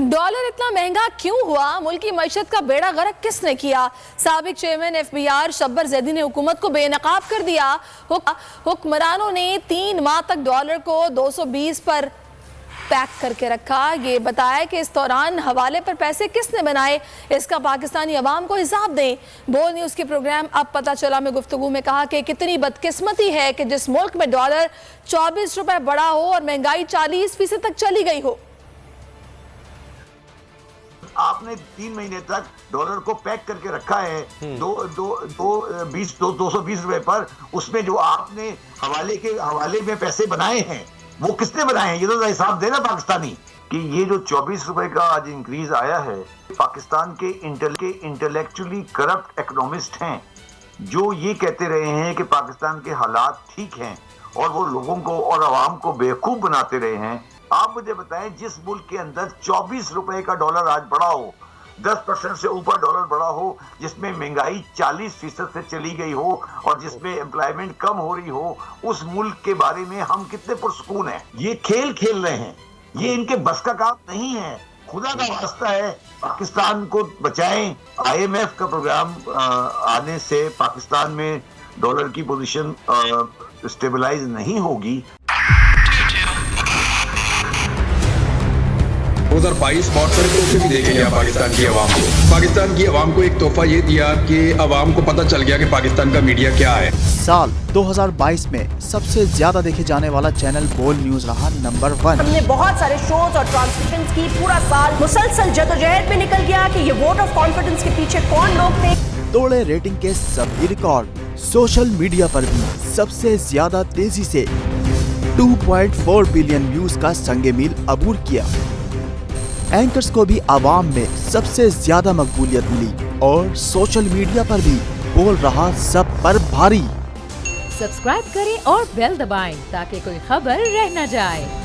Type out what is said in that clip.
Dollar इतना महंगा क्यों हुआ? मुल्क की मईशत का बेड़ा गर्क किसने किया? साबिक चेयरमैन FBR शब्बर जैदी ने हुकूमत को बेनकाब कर दिया। हुक्मरानों ने 3 माह तक डॉलर को 220 पर पैक करके रखा। ये बताया कि इस दौरान हवाले पर पैसे किसने बनाए, इसका पाकिस्तानी अवाम को हिसाब दें। बोल न्यूज़ के प्रोग्राम अब पता चला में गुफ्तगू में कहा कि कितनी बदकिस्मती है कि जिस मुल्क में डॉलर 24 रुपए बढ़ा हो और महंगाई 40% तक चली गई हो। आपने 3 महीने तक डॉलर को पैक करके रखा है 220 रुपए पर। उसमें जो आपने हवाले में पैसे बनाए हैं वो किसने बनाए हैं, ये तो हिसाब देना पाकिस्तानी। कि ये जो 24 रुपए का आज इंक्रीज आया है, पाकिस्तान के इंटेलेक्चुअली करप्ट इकोनॉमिस्ट हैं जो ये कहते रहे हैं कि पाकिस्तान के हालात ठीक हैं और वो लोगों को और आवाम को बेवकूफ बनाते रहे हैं। आप मुझे बताएं, जिस मुल्क के अंदर 24 रुपए का डॉलर आज बढ़ा हो, 10% से ऊपर डॉलर बढ़ा हो, जिसमें महंगाई 40% से चली गई हो और जिसमें एम्प्लॉयमेंट कम हो रही हो, उस मुल्क के बारे में हम कितने पुरसकून हैं। ये खेल खेल रहे हैं, ये इनके बस का काम नहीं है। खुदा का वास्ता है, पाकिस्तान को बचाएं। IMF का प्रोग्राम आने से पाकिस्तान में डॉलर की पोजीशन स्टेबलाइज नहीं होगी। 2022 बहुत सारे तोहफे भी देखे गया पाकिस्तान की अवाम को एक तोहफा ये दिया कि अवाम को पता चल गया कि पाकिस्तान का मीडिया क्या है। साल 2022 में सबसे ज्यादा देखे जाने वाला चैनल बोल न्यूज रहा नंबर 1। हमने बहुत सारे शोज और ट्रांसमिशंस की, पूरा साल मुसलसल जदोजहद में निकल गया कि ये वोट ऑफ कॉन्फिडेंस के पीछे कौन लोग थे। तोड़े रेटिंग के सभी रिकॉर्ड। सोशल मीडिया पर भी सबसे ज्यादा तेजी से 2.4 बिलियन व्यूज का संगे मील अबूर किया। एंकर्स को भी आवाम में सबसे ज्यादा मकबूलियत मिली और सोशल मीडिया पर भी बोल रहा सब पर भारी। सब्सक्राइब करें और बेल दबाएं ताकि कोई खबर रह न जाए।